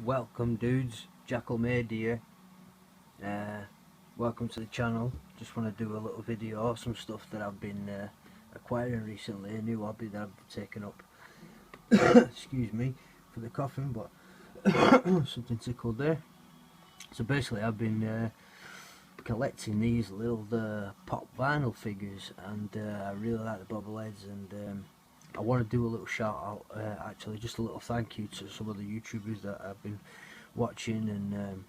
Welcome dudes, Jackal Maid here. Welcome to the channel. Just want to do a little video of some stuff that I've been acquiring recently, a new hobby that I've taken up. Excuse me for the coughing, but something tickled there. So basically I've been collecting these little pop vinyl figures, and I really like the bobbleheads, and I want to do a little shout out, actually just a little thank you to some of the YouTubers that I've been watching and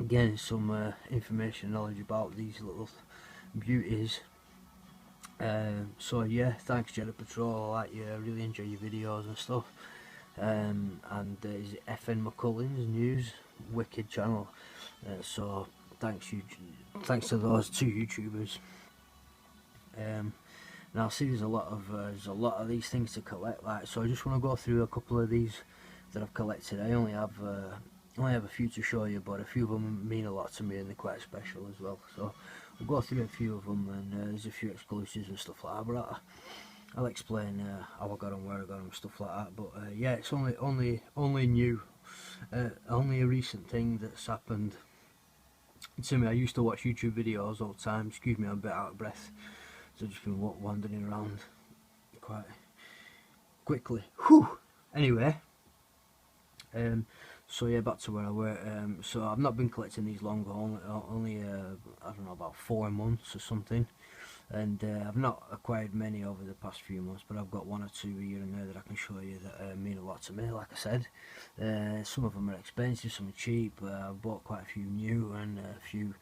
getting some information, knowledge about these little beauties. So yeah, thanks Jenna Patrol, I like you, I really enjoy your videos and stuff. And is it FN McCullins News, wicked channel. So thanks to those two YouTubers. Now see, there's a lot of these things to collect, like, so I just want to go through a couple of these that I've collected. I only have a few to show you, but a few of them mean a lot to me and they're quite special as well. So we'll go through a few of them, and there's a few exclusives and stuff like that. But I'll explain how I got them, where I got them, stuff like that. But yeah, it's only new, only a recent thing that's happened to me. I used to watch YouTube videos all the time. Excuse me, I'm a bit out of breath. So I've just been wandering around quite quickly. Whew. Anyway, so yeah, back to where I were. So I've not been collecting these long, only I don't know, about 4 months or something. And I've not acquired many over the past few months, but I've got one or two here and there that I can show you that mean a lot to me. Like I said, some of them are expensive, some are cheap. I've bought quite a few new and a few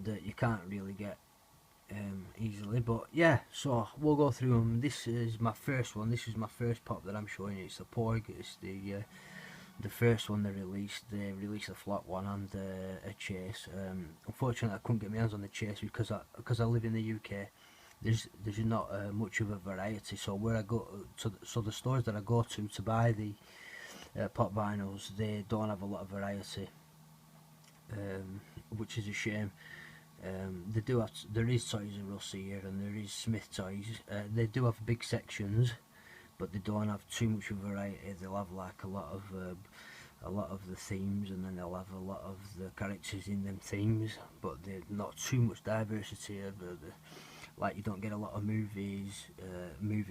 that you can't really get easily. But yeah, so we'll go through them. This is my first one. This is my first pop that I'm showing you. It's the Porg. It's the first one they released. They released a flat one and a chase. Unfortunately, I couldn't get my hands on the chase because I live in the UK. There's not much of a variety. So where I go to, so the stores that I go to buy the pop vinyls, they don't have a lot of variety, which is a shame. They do have, there is Toys R Us here and there is Smith Toys. They do have big sections, but they don't have too much of variety. They'll have like a lot of the themes, and then they'll have a lot of the characters in them themes, but they're not too much diversity. Like, you don't get a lot of movie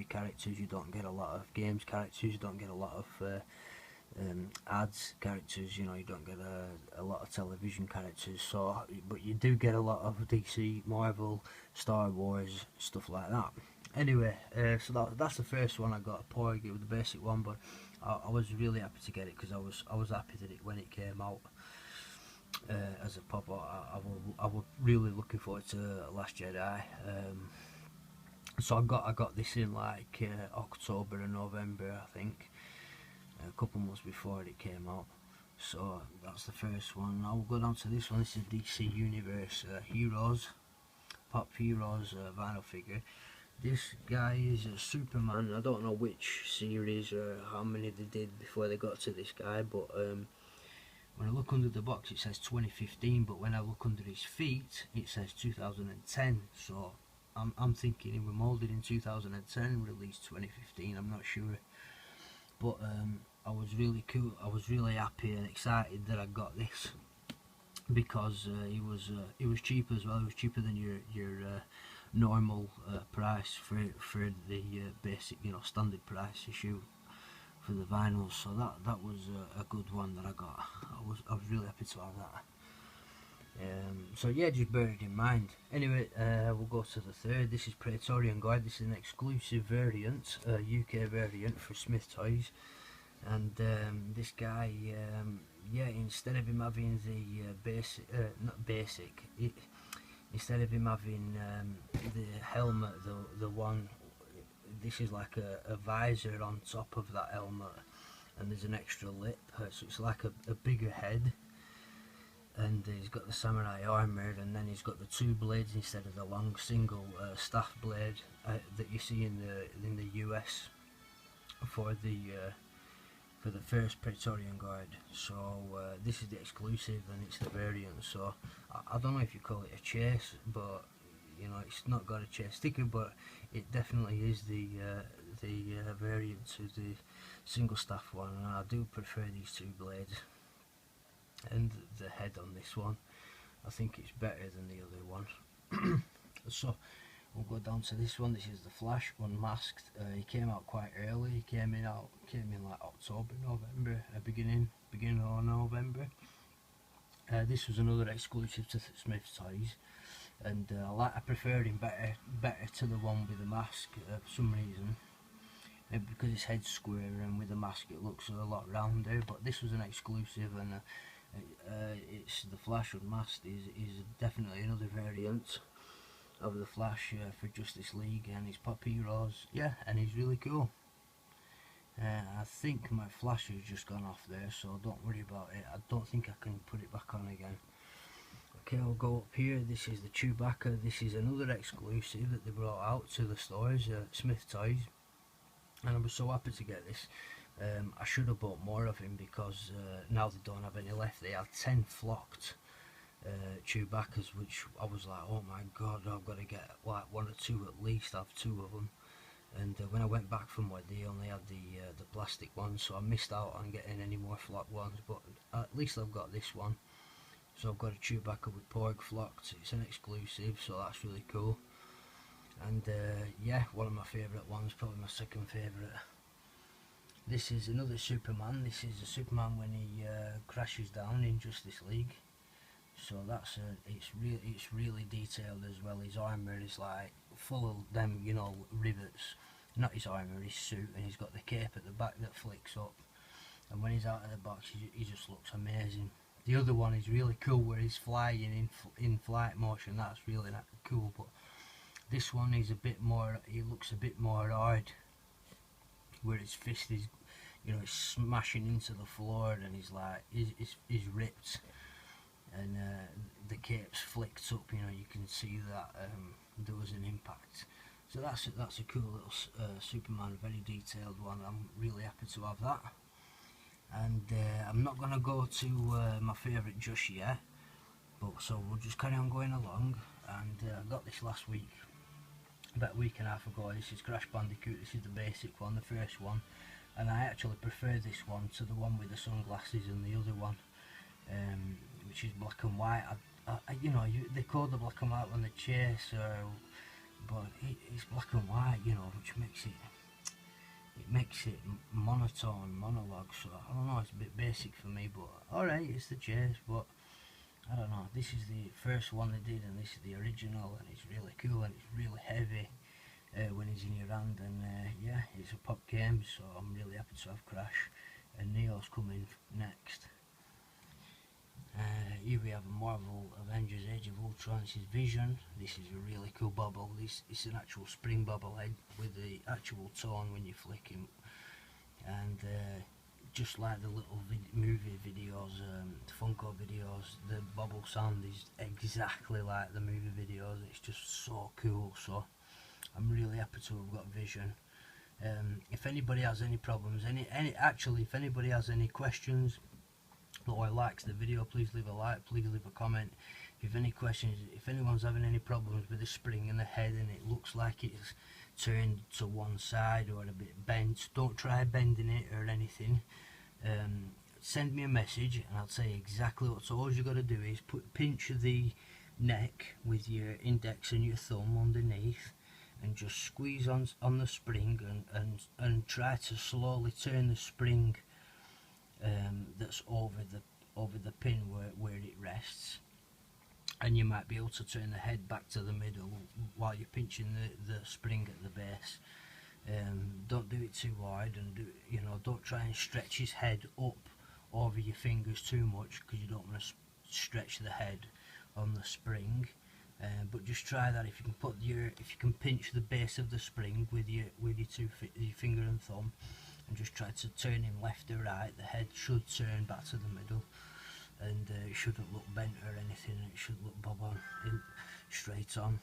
characters, you don't get a lot of games characters, you don't get a lot of ads characters, you know, you don't get a lot of television characters. So, but you do get a lot of DC, Marvel, Star Wars, stuff like that. Anyway, so that's the first one I got, a Porg. It was the basic one, but I was really happy to get it because I was happy that when it came out as a pop. I was really looking forward to Last Jedi. So I got this in like October and November, I think, a couple months before it came out. So that's the first one. Now we'll go down to this one. This is DC Universe Heroes, Pop Heroes vinyl figure. This guy is a Superman. I don't know which series or how many they did before they got to this guy, but when I look under the box it says 2015, but when I look under his feet it says 2010. So I'm thinking he was moulded in 2010, released 2015. I'm not sure, but I was really cool. I was really happy and excited that I got this because he was cheap as well. It was cheaper than your normal price for the basic, you know, standard price issue for the vinyls. So that was a good one that I got. I was really happy to have that. So yeah, just bear it in mind. Anyway, we'll go to the third. This is Praetorian Guard. This is an exclusive variant, UK variant for Smith Toys. And this guy, yeah, instead of him having the instead of him having the helmet, the one, this is like a visor on top of that helmet, and there's an extra lip, so it's like a bigger head. And he's got the samurai armor, and then he's got the two blades instead of the long single staff blade that you see in the US for the first Praetorian Guard. So this is the exclusive and it's the variant. So I don't know if you call it a chase, but you know, it's not got a chase sticker, but it definitely is the the variant to the single staff one, and I do prefer these two blades. And the head on this one, I think it's better than the other one. So we'll go down to this one. This is the Flash unmasked. He came out quite early. He came in like October, November, beginning of November. This was another exclusive to Smith's Toys, and I preferred him better to the one with the mask for some reason. Maybe because his head's square and with the mask it looks a lot rounder. But this was an exclusive, and it's the Flash unmasked. Is definitely another variant of the Flash for Justice League, and his Pop Heroes. Yeah, and he's really cool. I think my flash has just gone off there, so don't worry about it. I don't think I can put it back on again. Okay, I'll go up here. This is the Chewbacca. This is another exclusive that they brought out to the stores, Smith Toys, and I was so happy to get this. I should have bought more of him because now they don't have any left. They had 10 flocked Chewbaccas, which I was like, oh my god, I've got to get like one or two at least. I have 2 of them. And when I went back from where they only had the plastic ones, so I missed out on getting any more flocked ones, but at least I've got this one. So I've got a Chewbacca with Porg flocked. It's an exclusive, so that's really cool. And yeah, one of my favourite ones, probably my second favourite. This is another Superman. This is a Superman when he crashes down in Justice League. So that's it's really detailed as well. His armour is like full of them, you know, rivets. Not his armour, his suit, and he's got the cape at the back that flicks up. And when he's out of the box, he just looks amazing. The other one is really cool, where he's flying in flight motion. That's really cool. But this one is a bit more. He looks a bit more hard, where his fist is, you know, he's smashing into the floor, and he's like, he's ripped. And the cape's flicked up, you know, you can see that there was an impact. So that's a cool little Superman, very detailed one. I'm really happy to have that. And I'm not going to go to my favourite just yet, but so we'll just carry on going along. And I got this last week, about a week and a half ago. This is Crash Bandicoot. This is the basic one, the first one, and I actually prefer this one to the one with the sunglasses and the other one, which is black and white. You know, they call the black and white one the chase, but it's black and white, you know, which makes it monotone, monologue. So I don't know, it's a bit basic for me, but alright, it's the chase. But I don't know, this is the first one they did, and this is the original, and it's really cool, and it's really heavy when he's in your hand. And yeah, it's a pop game, so I'm really happy to have Crash, and Neo's coming next. Here we have a Marvel Avengers Age of Ultron. This is Vision. This is a really cool bubble. It's an actual spring bubble head with the actual tone when you flick him. And just like the little movie videos, the Funko videos, the bubble sound is exactly like the movie videos. It's just so cool. So I'm really happy to have got Vision. If anybody has any problems, if anybody has any questions, or likes the video, please leave a like, please leave a comment. If you have any questions, if anyone's having any problems with the spring and the head and it looks like it's turned to one side or a bit bent, don't try bending it or anything. Send me a message and I'll tell you exactly what. So all you got to do is pinch the neck with your index and your thumb underneath, and just squeeze on the spring, and try to slowly turn the spring that's over the pin where it rests, and you might be able to turn the head back to the middle while you're pinching the spring at the base. Don't do it too hard, and don't try and stretch his head up over your fingers too much, because you don't want to stretch the head on the spring. But just try that. If you can pinch the base of the spring with your finger and thumb, and just try to turn him left or right, the head should turn back to the middle, and it shouldn't look bent or anything. It should look bob on, straight on.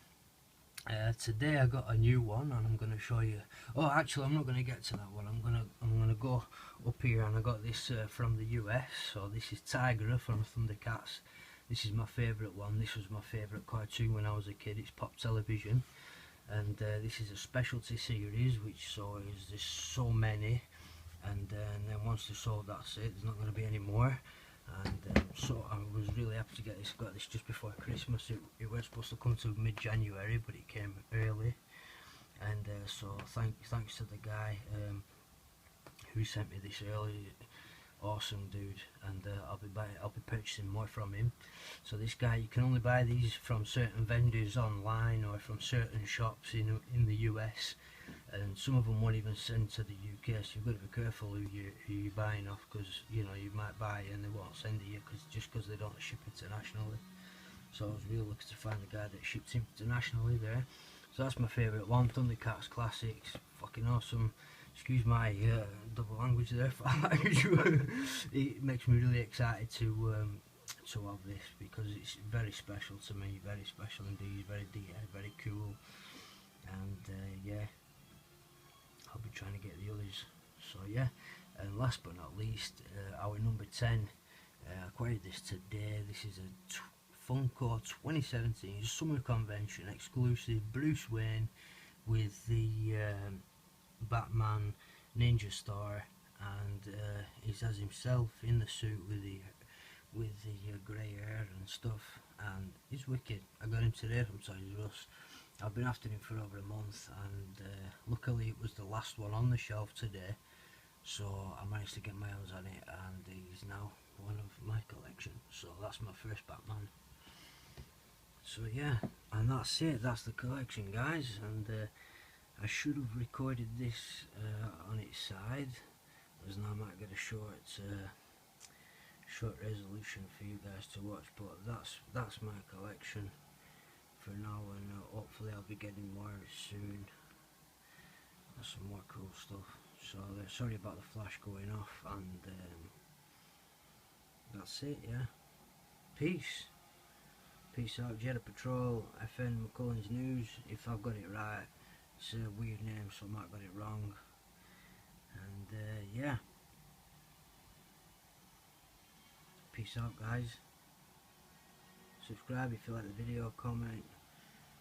Today I got a new one, and I'm going to show you. Oh, actually, I'm not going to get to that one. I'm gonna go up here, and I got this from the US. So this is Tigra from Thundercats. This is my favourite one. This was my favourite cartoon when I was a kid. It's Pop Television. and this is a specialty series, which so is there's so many, and then once they're sold, that's it. There's not going to be any more. And so I was really happy to get this. Got this just before Christmas. It was supposed to come to mid-January, but it came early. And so thanks to the guy who sent me this early. Awesome dude, and I'll be purchasing more from him. So this guy, you can only buy these from certain vendors online or from certain shops in the US, and some of them won't even send to the UK. So you've got to be careful who you're buying off, because you know you might buy it and they won't send it you just because they don't ship internationally. So I was really looking to find a guy that ships internationally there. So that's my favourite one, Thundercats Classics, fucking awesome. Excuse my double language there. It makes me really excited to have this, because it's very special to me, very special indeed, very detailed, very cool, and yeah, I'll be trying to get the others. So yeah, and last but not least, our number 10. I acquired this today. This is a Funko 2017 Summer Convention exclusive Bruce Wayne with the Batman Ninja Star, and he has himself in the suit with the grey hair and stuff, and he's wicked. I got him today from Toys R Us. I've been after him for over a month, and luckily it was the last one on the shelf today, so I managed to get my hands on it, and he's now one of my collection. So that's my first Batman. So yeah, and that's it. That's the collection, guys, and I should have recorded this on its side, as now I might get a short resolution for you guys to watch. But that's my collection for now, and hopefully I'll be getting more soon. That's some more cool stuff. So sorry about the flash going off, and that's it. Yeah, peace out. Jedi Patrol, FN McCullen's News. If I've got it right, it's a weird name, so I might have got it wrong. And yeah, peace out, guys. Subscribe if you like the video, comment.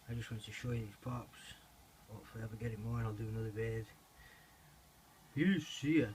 I just wanted to show you these pops. Hopefully I'll be getting more and I'll do another vid. Peace, see ya.